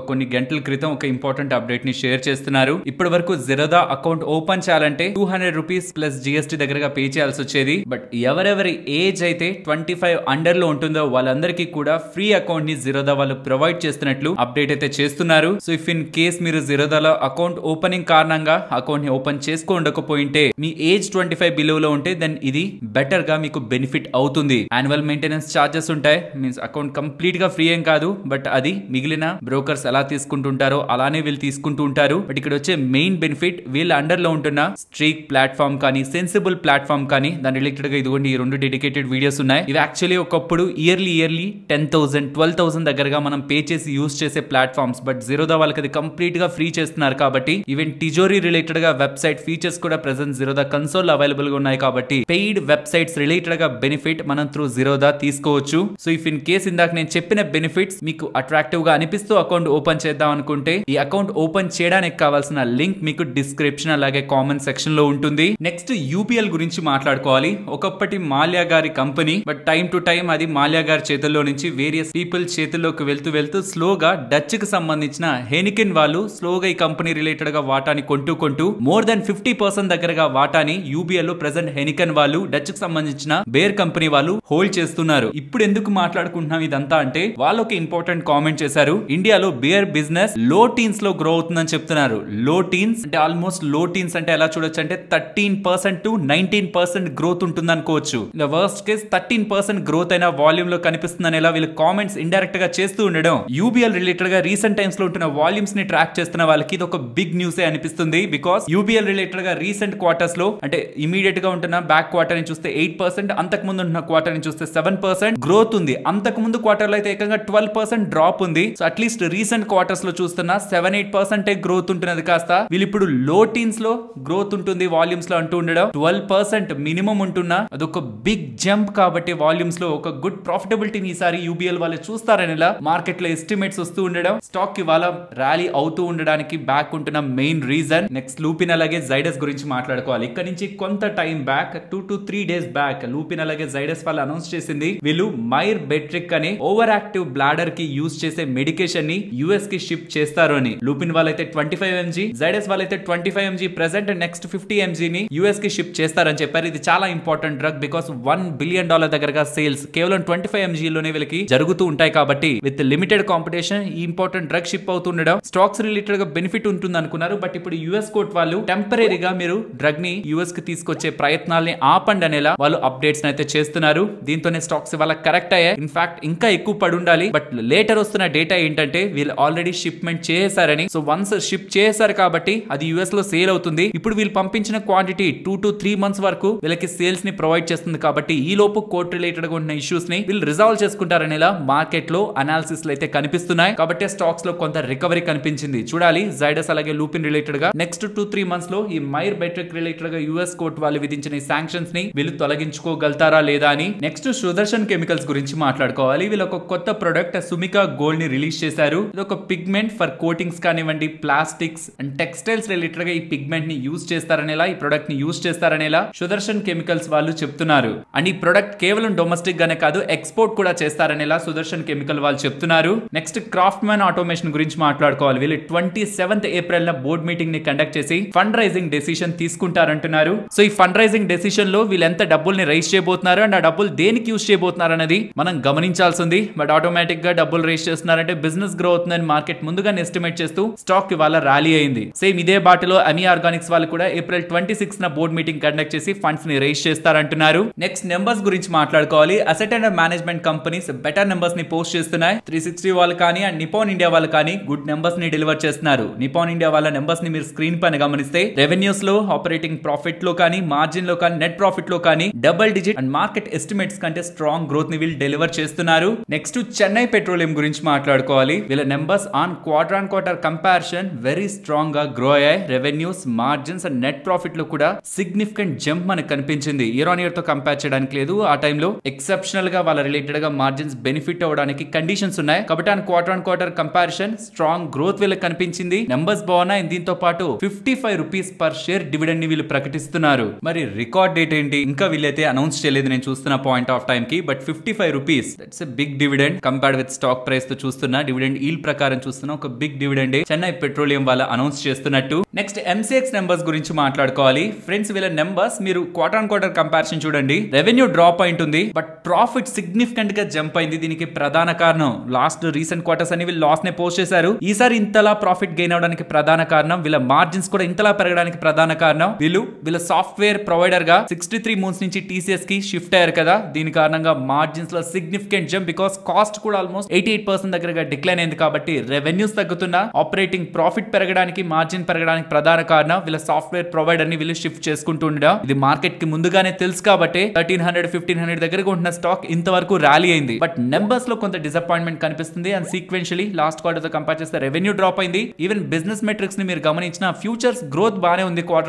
కొన్ని గంటల క్రితం ఒక ఇంపార్టెంట్ అప్డేట్ ని షేర్ చేస్తున్నారు. ఇప్పటి వరకు జిరోదా అకౌంట్ ఓపెన్ చేయాలంటే $200 ప్లస్ GST దగ్గరగా పే చేయాల్సి వచ్చేది. బట్ ఎవరెవరి ఏజ్ అయితే 25 అండర్ లో ఉంటుందో వాళ్ళందరికీ కూడా ఫ్రీ అకౌంట్ ని జిరోదా వాళ్ళు ప్రొవైడ్ చేస్తున్నట్లు అప్డేట్ అయితే చేస్తున్నారు. సో ఇఫ్ ఇన్ కేస్ మీరు జిరోదాలో అకౌంట్ ఓపెనింగ్ కారణంగా అకౌంట్ ని ఓపెన్ చేసుకోండకపోయింటే, మీ ఏజ్ 25 బిలో లో ఉంటే దెన్ ఇది బెటర్ గా మీకు బెనిఫిట్ అవుతుంది. యాన్యువల్ మెయింటెనెన్స్ చార్జెస్ ఉంటాయి, మీన్స్ అకౌంట్ కంప్లీట్ గా ఫ్రీ ఏం కాదు. బట్ అది మిగిలిన బ్రోకర్స్ ఎలా తీసుకుంటుంటారో అలానే వీళ్ళు తీసుకుంటూ ఉంటారు. బట్ ఇక్కడ వచ్చే మెయిన్ బెనిఫిట్, వీళ్ళ అండర్ లో ఉంటున్న స్ట్రీక్ ప్లాట్ఫామ్ కానీ, సెన్సిబుల్ ప్లాట్ఫామ్ కానీ, దాని రిలేటెడ్ గా ఇదిగోండి ఈ 2 డెడికేటెడ్ వీడియోస్ ఉన్నాయి. ఇవి యాక్చువల్లీ ఒకప్పుడు ఇయర్లీ 10,000 12,000 దగ్గరగా మనం పే చేసి యూస్ చేసే ప్లాట్ఫామ్స్. బట్ జిరోదా వాళ్ళకి అది కంప్లీట్ గా ఫ్రీ చేస్తున్నారు. కాబట్టి ఈవెన్ టిజోరీ రిలేటెడ్ గా వెబ్సైట్ ఫీచర్స్ కూడా ప్రెసెంట్ జిరోదా కన్సోల్ అవైలబుల్ గా ఉన్నాయి. కాబట్టి పెయిడ్ వెబ్సైట్స్ రిలేటెడ్ గా బెనిఫిట్ మనం త్రూ జిరోదా తీసుకోవచ్చు. సో ఇఫ్ ఇన్ కేస్ ఇందాక నేను చెప్పిన బెనిఫిట్స్ మీకు అట్రాక్టివ్ గా అనిపిస్తూ అకౌంట్ ఓపెన్ చేద్దాం అనుకుంటే, ఈ అకౌంట్ ఓపెన్ చేయడానికి కావాల్సిన లింక్ మీకు డిస్క్రిప్షన్ అలాగే కామెంట్ సెక్షన్ లో ఉంటుంది. నెక్స్ట్ UPL గురించి మాట్లాడుకోవాలి. ఒకప్పటి మాల్యా గారి company, but time to time అది మాల్యా గారి చేతుల్లో నుంచి వేరియస్ పీపుల్ చేతుల్లోకి వెళ్తూ స్లోగా డచ్ కి సంబంధించిన హెనికెన్ వాళ్ళు స్లోగా ఈ కంపెనీ రిలేటెడ్ గా వాటాని కొంటూ మోర్ దాన్ 50% దగ్గరగా వాటాని UBL లో ప్రెసెంట్ హెనికెన్ వాళ్ళు, డచ్ కి సంబంధించిన బేర్ కంపెనీ వాళ్ళు హోల్డ్ చేస్తున్నారు. ఇప్పుడు ఎందుకు మాట్లాడుకుంటున్నాం ఇదంతా అంటే, వాళ్ళు ఒక ఇంపార్టెంట్ కామెంట్ చేశారు. ఇండియాలో బేర్ బిజినెస్ లో టీన్స్ లో గ్రో అవుతుందని చెప్తున్నారు. లో టీన్స్ అంటే ఆల్మోస్ట్ లో టీన్స్ అంటే ఎలా చూడొచ్చు అంటే 13% to 19% గ్రోత్ ఉంటుంది అనుకోవచ్చు. ఇలా వర్స్ట్ కేస్ 13% గ్రోత్ అయిన వాల్యూమ్ లో కనిపిస్తుందని ఎలా వీళ్ళు కామెంట్స్ ఇండైరెక్ట్ గా చేస్తూ ఉండడం, UBL రిలేటెడ్ గా రీసెంట్ టైమ్స్ లో ఉంటున్న వాల్యూమ్స్ ని ట్రాక్ చేస్తున్న వాళ్ళకి ఇది ఒక బిగ్ న్యూస్ అనిపిస్తుంది. బికాస్ UBL రిలేటెడ్ గా రీసెంట్ క్వార్టర్స్ లో, అంటే ఇమీడియట్ గా ఉంటున్న బ్యాక్ క్వార్టర్ ని చూస్తే 8%, అంతకు ముందు ఉన్న క్వార్టర్ ని చూస్తే 7% గ్రోత్ ఉంది. అంతకు ముందు క్వార్టర్ లో అయితే ఏకంగా 12% డ్రాప్ ఉంది. సో అట్లీస్ట్ రీసెంట్ క్వార్టర్స్ లో చూస్తున్నా 7-8% గ్రోత్ ఉంటున్నది కాస్త వీళ్ళు ఇప్పుడు లో టీన్స్ లో గ్రోత్ ఉంటుంది వాల్యూమ్స్ లో అంటూ ఉండడం 12% మినిమం ఉంటున్నా అదొక బిగ్ జంప్ కాబట్టి వాల్యూమ్స్ లో ఒక గుడ్ ప్రాఫిటబిలిటీని ఈసారి యూబీఎల్ వాళ్ళు చూస్తారని మార్కెట్ లో ఎస్టిమేట్స్ వస్తూ ఉండడం స్టాక్ ఇవాళ ర్యాలీ అవుతూ ఉండడానికి బ్యాక్ ఉంటున్న మెయిన్ రీజన్. నెక్స్ట్ లూపిన్ అలాగే జైడస్ గురించి మాట్లాడుకోవాలి. ఇక్కడ నుంచి కొంత time back 2 to 3 days back Lupin అలాగే జైడస్ వాళ్ళు అనౌన్స్ చేసింది వీళ్ళు మైర్ బెట్రిక్ అనే ఓవర్ యాక్టివ్ బ్లాడర్ కి యూజ్ చేసే మెడికేషన్ ని యుఎస్ కి షిప్ చేస్తారు అని. లూపిన్ వాళ్ళైతే 25 mg, జైడస్ వాళ్ళైతే 25 mg ప్రెసెంట్ నెక్స్ట్ 50 mg ని యుఎస్ కి షిప్ చేస్తారని చెప్పారు. ఇది చాలా ఇంపార్టెంట్ డ్రగ్ బికాస్ $1 billion దగ్గరగా సేల్స్ కేవలం 25 mg లోనే వీళ్ళకి జరుగుతూ ఉంటాయి కాబట్టి విత్ లిమిటెడ్ కాంపిటీషన్ ఈ ఇంపార్టెంట్ డ్రగ్ షిప్ అవుతుండడం స్టాక్స్ రిలేటెడ్ గా బెనిఫిట్ ఉంటుంది అనుకున్నారు. బట్ ఇప్పుడు యుఎస్ కోర్ట్ వాళ్ళు టెంపరీగా మీరు డ్రగ్ ని యుఎస్ కి తీసుకొచ్చే ప్రయత్నాల్ని ఆపండి అనేలా వాళ్ళు అప్డేట్స్ అయితే చేస్తున్నారు. దీంతోనే స్టాక్స్ ఇవాళ కరెక్ట్ అయ్యాయి. ఇన్ఫాక్ట్ ఇంకా ఎక్కువ పడి ఉండాలి బట్ లేటర్ వస్తున్న డేటా ఏంటంటే వీళ్ళు ఆల్రెడీ షిప్మెంట్ చేశారని. సో వన్స్ షిప్ చేశారు కాబట్టి అది యుఎస్ లో సేల్ అవుతుంది. ఇప్పుడు వీళ్ళు పంపించిన క్వాంటిటీ 2 to 3 months వరకు వీళ్ళకి సేల్స్ ని ప్రొవైడ్ చేస్తుంది కాబట్టి ఈ లోపు కోర్ట్ రిలేటెడ్ గా ఉన్న ఇష్యూస్ ని వీళ్ళు రిజాల్వ్ చేసుకుంటారనేలా మార్కెట్ లో అనాలిసిస్ అయితే కనిపిస్తున్నాయి. కాబట్టి స్టాక్స్ లో కొంత రికవరీ కనిపించింది. చూడాలి జైడస్ అలాగే లూపిన్ రిలేటెడ్ గా నెక్స్ట్ 2-3 months లో ఈ మైర్ బెట్రిక్ రిలేటెడ్ గా యుఎస్ కోర్ట్ వాళ్ళు విధించిన శాంక్షన్స్ ని వీళ్ళు తొలగించుకోగలుగుతారా లేదా అని. నెక్స్ట్ సుదర్శన్ కెమికల్స్ గురించి మాట్లాడుకోవాలి. వీళ్ళు ఒక కొత్త ప్రొడక్ట్ సుమికా గోల్డ్ ని రిలీజ్ చేశారు. ఇది ఒక పిగ్మెంట్ ఫర్ కోటింగ్స్ కానివ్వండి ప్లాస్టిక్స్ అండ్ టెక్స్టైల్స్ రిలేటెడ్ గా ఈ పిగ్మెంట్ ని యూజ్ చేస్తారనేలా ఈ ప్రొడక్ట్ ని యూజ్ చేస్తారనేలా సుదర్శన్ కెమికల్స్ వాళ్ళు చెప్తున్నారు. అండ్ ఈ ప్రొడక్ట్ కేవలం డొమెస్టిక్ గానే కాదు ఎక్స్పోర్ట్ కూడా చేస్తారనేలా సుదర్శన్ కెమికల్ వాళ్ళు చెప్తున్నారు. నెక్స్ట్ క్రాఫ్ట్ మ్యాన్ ఆటోమేషన్ గురించి మాట్లాడుకోవాలి. వీళ్ళు 27th April బోర్డ్ మీటింగ్ ని కండక్ట్ చేసి ఫండ్ రైజింగ్ డెసిషన్ తీసుకుంటారంటున్నారు. సో ఈ ఫండ్ రైజింగ్ డెసిషన్ లో వీళ్ళు ఎంత డబ్బుల్ని రైజ్ చేయబోతున్నారు అండ్ ఆ డబ్బులు దేనికి యూజ్ చేయబోతున్నారు అనేది మనం గమనించాల్సింది. బట్ ఆటోమేటిక్ గా డబ్బులు రైజ్ చేస్తున్నారంటే బిజినెస్ గ్రో అవుతుందని మార్కెట్ ముందుగానే ఎస్టిమేట్ చేస్తూ స్టాక్ ఇవాళ ర్యాలీ అయింది. సేమ్ ఇదే బాటలో అమీ ఆర్గానిక్స్ వాళ్ళు కూడా April 26న బోర్డ్ మీటింగ్ కండక్ట్ చేసి ఫండ్స్ ని రైజ్ చేస్తారంటున్నారు. నెక్స్ట్ నెంబర్స్ గురించి మాట్లాడుకోవాలి. Asset and management companies better numbers ని పోస్ట్ చేస్తున్నాయి. 360 వాళ్ళు కానీ అండ్ నిపాన్ ఇండియా వాళ్ళు కానీ గుడ్ నెంబర్స్ ని డెలివర్ చేస్తున్నారు. నిపాన్ ఇండియా వాళ్ళ నెంబర్స్ ని మీరు స్క్రీన్ పైన గమనిస్తే రెవెన్యూస్ లో ఆపరేటింగ్ ప్రాఫిట్ లో కానీ మార్జిన్ లో కానీ నెట్ ప్రాఫిట్ లో కానీ double digit and market estimates కంటే స్ట్రాంగ్ గ్రోత్ ని వీళ్ళు డెలివర్ చేస్తున్నారు. నెక్స్ట్ చెన్నై పెట్రోలియం గురించి మాట్లాడుకోవాలి. వీళ్ళ numbers on quarter comparison very strong గా గ్రో అయ్యాయి. Revenues margins and net profit లో కూడా సిగ్నిఫికెంట్ జంప్ మనకు కనిపించింది. ఇయర్ ఆన్ ఇయర్ తో కంపేర్ చేయడానికి లేదు. ఆ టైంలో ఎక్సెప్షనల్ గా వాళ్ళ రిలేటెడ్ గా మార్జిన్స్ బెనిఫిట్ అవ్వడానికి కండిషన్స్ ఉన్నాయి కాబట్టి on quarter comparison strong growth వీళ్ళకి కనిపించింది. నెంబర్స్ బాగున్నాయి. దీంతో పాటు 55 rupees per share డివిడెండ్ ని వీళ్ళు ప్రకటిస్తున్నారు. మరి రికార్డ్ డేట్ ఏంటి ఇంకా వీళ్ళైతే అనౌన్స్ చేయలేదు నేను చూస్తున్న పాయింట్ ఆఫ్ టైం కి. But 55 rupees that's a big dividend compared with stock price తో చూస్తున్నా డివిడెండ్ ఈల్డ్ ప్రకారం చూస్తున్నా ఒక బిగ్ డివిడెండ్ చెన్నై పెట్రోలియం వాళ్ళ అనౌన్స్ చేస్తున్నట్టు. నెక్స్ట్ ఎంసీఎక్స్ నెంబర్స్ గురించి మాట్లాడుకోవాలి. ఫ్రెండ్స్ వీళ్ళ నెంబర్స్ మీరు క్వార్టర్ కంపారిజన్ చూడండి. రెవెన్యూ డ్రాప్ అయింటుంది బట్ ప్రాఫిట్ సిగ్నిఫికెంట్ గా జంప్ అయింది. దీనికి ప్రధాన కారణం లాస్ట్ రీసెంట్ క్వార్టర్స్ అని వీళ్ళు లాస్ నే పోస్ట్ చేశారు. ఈసారి ఇంతలా ప్రాఫిట్ గెయిన్ అవడానికి ప్రధాన కారణం వీళ్ళ మార్జిన్స్ కూడా ఇంతలా పెరగడానికి ప్రధాన కారణం వీళ్ళ సాఫ్ట్వేర్ ప్రొవైడర్ గా 63 months నుంచి టీసీఎస్ కి షిఫ్ట్ అయ్యారు కదా. దీని కారణంగా మార్జిన్స్ లో సిగ్నిఫికెంట్ జంప్ బికాస్ కాస్ట్ కూడా ఆల్మోస్ట్ 88% దగ్గరగా డిక్లైన్ అయింది కాబట్టి రెవెన్యూస్ తగ్గుతున్నా ఆపరేటింగ్ ప్రాఫిట్ పెరగడానికి మార్జిన్ పెరగడానికి ప్రధాన కారణం వీళ్ళ సాఫ్ట్వేర్ ప్రొవైడర్ ని వీళ్ళు షిఫ్ట్ చేసుకుంటూ ఉండడం. ఇది మార్కెట్ కి ముందుగానే తెలుసు కాబట్టి 1300-1500 దగ్గరగా ఉంటున్న స్టాక్ ఇంతవరకు ర్యాలీ అయింది. బట్ నెంబర్స్ లో కొంత డిసప్పాయింట్మెంట్ కనిపిస్తుంది అండ్ సీక్వెన్షియలీ లాస్ట్ క్వార్టర్ తో కంపేర్ చేస్తే రెవెన్యూ డ్రాప్ అయింది. ఈవెన్ బిజినెస్ మెట్రిక్స్ ని మీరు గమనించిన ఫ్యూచర్స్ గ్రోత్ బానే ఉంది క్వార్టర్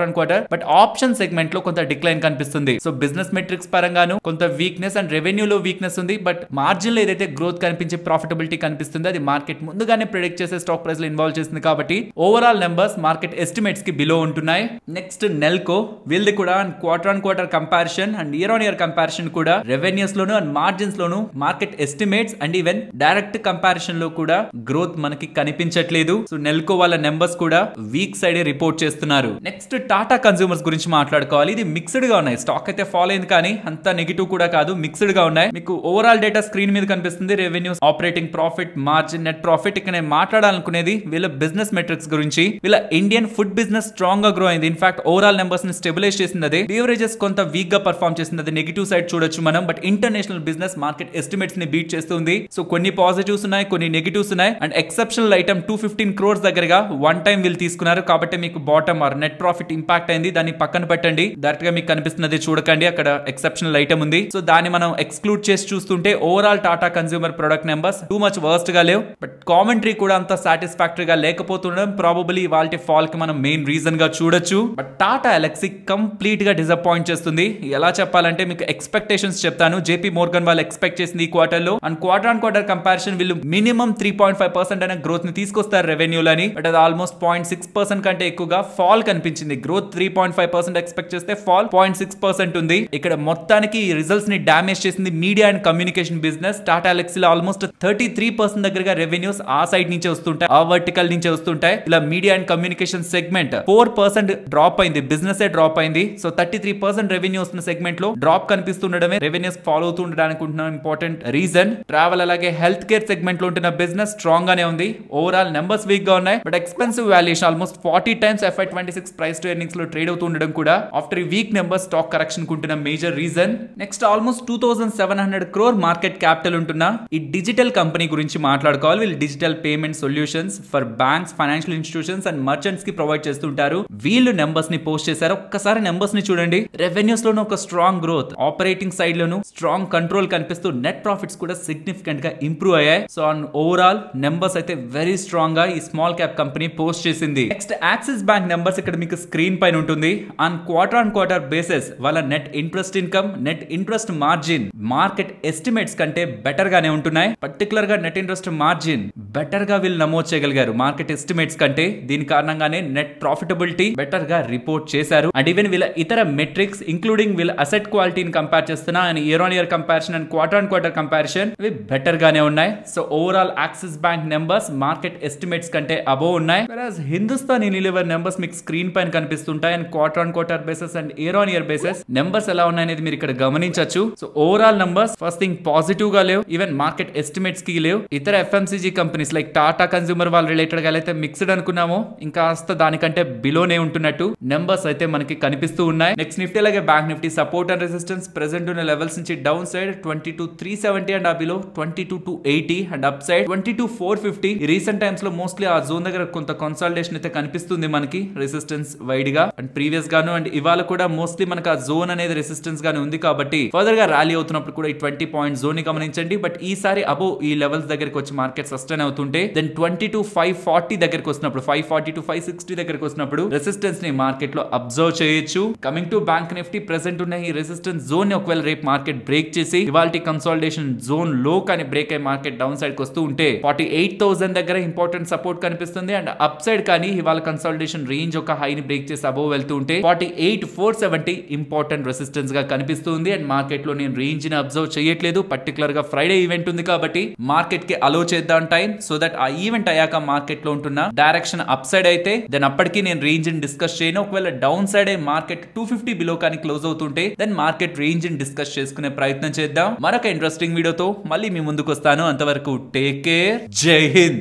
బట్ ఆప్షన్ సెగ్మెంట్ లో కొంత డిక్లైన్ కనిపిస్తుంది. సో బిజినెస్ మెట్రిక్స్ పరంగాను కొంత వీక్నెస్ అండ్ రెవెన్యూ లో వీక్నెస్ ఉంది. బట్ మార్జిన్ లో ఏదైతే గ్రోత్ కనిపించే ప్రాఫిటబిలిటీ కనిపిస్తుంది అది మార్కెట్ ముందుగానే ప్రెడిక్ట్ చేసే స్టాక్ ప్రైస్ లో ఇన్వాల్వ్ చేస్తుంది కాబట్టి ఓవరాల్ నెంబర్స్ మార్కెట్ ఎస్టిమేట్స్ కి బిలో ఉంటున్నాయి. నెక్స్ట్ నెల్కో వీళ్ళది కూడా quarter comparison and year on year comparison కూడా రెవెన్యూస్ లోను అండ్ మార్జిన్స్ లోను market estimates and even direct comparison లో కూడా గ్రోత్ మనకి కనిపించట్లేదు. సో నెల్కో వాళ్ళ నెంబర్స్ కూడా వీక్ సైడ్ రిపోర్ట్ చేస్తున్నారు. నెక్స్ట్ టాటా కన్స్యూమర్స్ గురించి మాట్లాడుకోవాలి. ఇది మిక్స్డ్ గా ఉన్నాయి. స్టాక్ అయితే ఫాలో అయింది కానీ అంత నెగిటివ్ కూడా కాదు, మిక్స్డ్ గా ఉన్నాయి. మీకు ఓవరాల్ డేటా స్క్రీన్ మీద కనిపిస్తుంది. Revenues operating profit margin net profit. ఇక్కడ నేను మాట్లాడాలనుకునేది వీళ్ళ బిజినెస్ మెట్రిక్స్ గురించి. వీళ్ళ ఇండియన్ ఫుడ్ బిజినెస్ స్ట్రాంగ్ గా గ్రో అయింది. ఇన్ఫాక్ట్ ఓవరాల్ నెంబర్స్ ని స్టెబిలైజ్ చేసింది. అదే బీవరేజెస్ కొంత వీక్ గా పర్ఫార్మ్ చేసింది. అది నెగిటివ్ సైడ్ చూడొచ్చు మనం. But international business market estimates ని బీట్ చేస్తుంది. సో కొన్ని పాజిటివ్స్ ఉన్నాయి, కొన్ని నెగిటివ్స్ ఉన్నాయి. అండ్ ఎక్సెప్షనల్ ఐటమ్ 215 crores దగ్గరగా వన్ టైం వీళ్ళు తీసుకున్నారు కాబట్టి మీకు bottom or net profit impact అయింది. దాన్ని పక్కన పెట్టండి. డైరెక్ట్ గా మీకు కనిపిస్తున్నది చూడకండి, అక్కడ ఎక్సెప్షనల్ ఐటమ్ ఉంది. సో దాన్ని మనం ఎక్స్క్లూడ్ చేసి చూస్తుంటే overall Tata consumer product product numbers too much worst గా లేవు, బట్ కామెంటరీ కూడా అంత సాటిస్ఫాక్టరీగా లేకపోతుండడం ప్రాబబుల్లీ వాళ్ళ ఫాల్ కి మనం మెయిన్ రీజన్ గా చూడొచ్చు. బట్ టాటా ఎలక్సీ కంప్లీట్ గా డిసప్పాయింట్ చేస్తుంది. ఎలా చెప్పాలంటే మీకు ఎక్స్పెక్టేషన్స్ చెప్తాను. జేపీ మోర్గన్ వాళ్ళు ఎక్స్పెక్ట్ చేసింది ఈ క్వార్టర్ లో and quarter on quarter comparison వీళ్ళు మినిమం 3.5% అయిన గ్రోత్ ని తీసుకొస్తారు రెవెన్యూలని, బట్ అది ఆల్మోస్ట్ 0.6% కంటే ఎక్కువగా ఫాల్ కనిపించింది. గ్రోత్ 3.5% ఎక్స్పెక్ట్ చేస్తే ఫాల్ 0.6% ఉంది. ఇక్కడ మొత్తానికి రిజల్ట్స్ ని డామేజ్ చేసింది media and communication business. Tata ఎలక్సీలో ఆల్మోస్ట్ 33% దగ్గరగా రెవెన్యూస్ ఆ సైడ్ నుంచే వస్తుంటాయి, ఆ వర్టికల్ నుంచే వస్తుంటాయి. ఇలా media and communication segment 4% drop అయింది, బిజినెస్ డ్రాప్ అయింది. సో 33% రెవెన్యూ వస్తున్న సెగ్మెంట్ లో డ్రాప్ కనిపిస్తుండడమే రెవెన్యూస్ ఫాలో అవుతుండడానికి ఉంటున్న ఇంపార్టెంట్ రీజన్. ట్రావెల్ అలాగే హెల్త్ కేర్ సెగ్మెంట్ లో ఉంటున్న బిజినెస్ స్ట్రాంగ్ గానే ఉంది. ఓవరాల్ నెంబర్స్ వీక్ గా ఉన్నాయి, but expensive valuation almost 40 times FY26 price to earnings లో ట్రేడ్ అవుతుండడం కూడా after weak number stock correction కుంటున్న major reason. Next almost 2700 crore market capital ఉంటున్న ఈ డిజిటల్ కంపెనీ గురించి మాట్లాడుకోవాలి. వీళ్ళు digital payment solutions for banks, financial institutions and merchants కి ప్రొవైడ్ చేస్తుంటారు. వీళ్ళు నెంబర్స్ ని పోస్ట్ చేశారు. ఒక్కసారి నెంబర్స్ ని చూడండి. రెవెన్యూస్ లోను ఒక స్ట్రాంగ్ గ్రోత్, ఆపరేటింగ్ సైడ్ లోను స్ట్రాంగ్ కంట్రోల్ కనిపిస్తూ నెట్ ప్రాఫిట్స్ కూడా సిగ్నిఫికెంట్ గా ఇంప్రూవ్ అయ్యాయి. సో ఆన్ ఓవరాల్ నెంబర్స్ అయితే వెరీ స్ట్రాంగ్ గా ఈ స్మాల్ క్యాప్ కంపెనీ పోస్ట్ చేసింది. నెక్స్ట్ యాక్సిస్ బ్యాంక్ నెంబర్స్ ఇక్కడ మీకు స్క్రీన్ పైన ఉంటుంది. ఆన్ క్వార్టర్ బేసిస్ వాళ్ళ net interest income, net interest margin market estimates కంటే బెటర్ గానే ఉంటున్నాయి. పర్టికులర్ గా నెట్ ఇంట్రెస్ట్ మార్జిన్ బెటర్ గా వీళ్ళు నమోదు చేయగలిగారు మార్కెట్ ఎస్టిమేట్స్ కంటే. దీని కారణంగానే నెట్ ప్రాఫిటబిలిటీ బెటర్ గా రిపోర్ట్ చేశారు. అండ్ ఈవెన్ వీళ్ళ ఇతర మెట్రిక్స్ ఇంక్లూడింగ్ వీళ్ళ అసెట్ క్వాలిటీని కంపేర్ చేస్తున్నా and year on year comparison and quarter comparison ఇవి బెటర్ గానే ఉన్నాయి. So overall axis bank numbers market estimates కంటే అబోవ్ ఉన్నాయి. హిందుస్థాన్ యూనిలివర్ నెంబర్స్ మీకు స్క్రీన్ పైన కనిపిస్తుంటాయి. And quarter basis and year on year basis numbers ఎలా ఉన్నాయనేది మీరు ఇక్కడ గమనించవచ్చు. So overall numbers first thing positive గా లేవు, ఈవెన్ మార్కెట్ ఎస్టిమేట్స్ కి లేవు. ఇతర FMCG companies like Tata consumer వాళ్ళ రిలేటెడ్ గా అయితే మిక్స్డ్ అనుకున్నాము, ఇంకా దానికంటే బిలోనే ఉంటున్నట్టు నెంబర్స్ అయితే మనకి కనిపిస్తూ ఉన్నాయి. నెక్స్ట్ నిఫ్టీ అలాగే bank Nifty support and resistance present ఉన్న లెవెల్స్ నుంచి డౌన్ సైడ్ 22,370 అండ్ ఆ below 22,280 and up side 22,450. Recent times లో మోస్ట్లీ ఆ జోన్ దగ్గర కొంత కన్సాలిడేషన్ అయితే కనిపిస్తుంది మనకి, రెసిస్టెన్స్ వైడ్ గా అండ్ ప్రీవియస్ గాను అండ్ ఇవాళ కూడా మోస్ట్లీ మనకి ఆ జోన్ అనేది రెసిస్టెన్స్ గానే ఉంది. కాబట్టి ఫర్దర్ గా ర్యాలీ అవుతున్నప్పుడు కూడా ఈ 20 పాయింట్ జోన్ ని గమనించండి. బట్ ఈసారి అబో ఈ లెవెల్స్ దగ్గరికి వచ్చి మార్కెట్ సస్టైన్ అవుతుంటే దెన్ 22,540 దగ్గరికి వస్తున్నప్పుడు 540 to 560 దగ్గరికి వస్తున్నప్పుడు రెసిస్టెన్స్ ని మార్కెట్ లో అబ్జర్వ్ చేయొచ్చు. Coming to bank Nifty present ఉన్న ఈ రెసిస్టెన్స్ జోన్ ని ఒకవేళ రేపు మార్కెట్ బ్రేక్ చేసి ఇవాల్టి కన్సాలిడేషన్ జోన్ లో కానీ బ్రేక్ అయ్యి మార్కెట్ డౌన్ సైడ్ కి వస్తూ ఉంటే 48,000 దగ్గర ఇంపార్టెంట్ సపోర్ట్ కనిపిస్తుంది. అండ్ అప్ సైడ్ కానీ ఇవాళ కన్సాలిడేషన్ రేంజ్ ఒక హై ని బ్రేక్ చేసి అబోవ్ వెళ్తూ ఉంటే 48,470 ఇంపార్టెంట్ రెసిస్టెన్స్ గా కనిపిస్తుంది. అండ్ మార్కెట్ లో నేను రేంజ్ ని అబ్జర్వ్ చేయట్లేదు, పర్టికులర్ గా ఫ్రైడే ఈవెంట్ ఉంది కాబట్టి మార్కెట్ కి అలో చేద్దాం టైం, సో దట్ ఆ ఈవెంట్ అయ్యాక మార్కెట్ లో ఉంటున్న డైరెక్షన్ అప్ సైడ్ అయితే దెన్ అప్పటికి నేను రేంజ్ ని డిస్కస్ చేయను. ఒకవేళ డౌన్ సైడ్ మార్కెట్ 250 బిలో కానీ క్లోజ్ అవుతుంటే దెన్ మార్కెట్ రేంజ్ ని డిస్కస్ చేసుకునే ప్రయత్నం చేద్దాం. మరొక ఇంట్రెస్టింగ్ వీడియోతో మళ్ళీ మీ ముందుకు వస్తాను. అంతవరకు టేక్ కేర్, జై హింద్.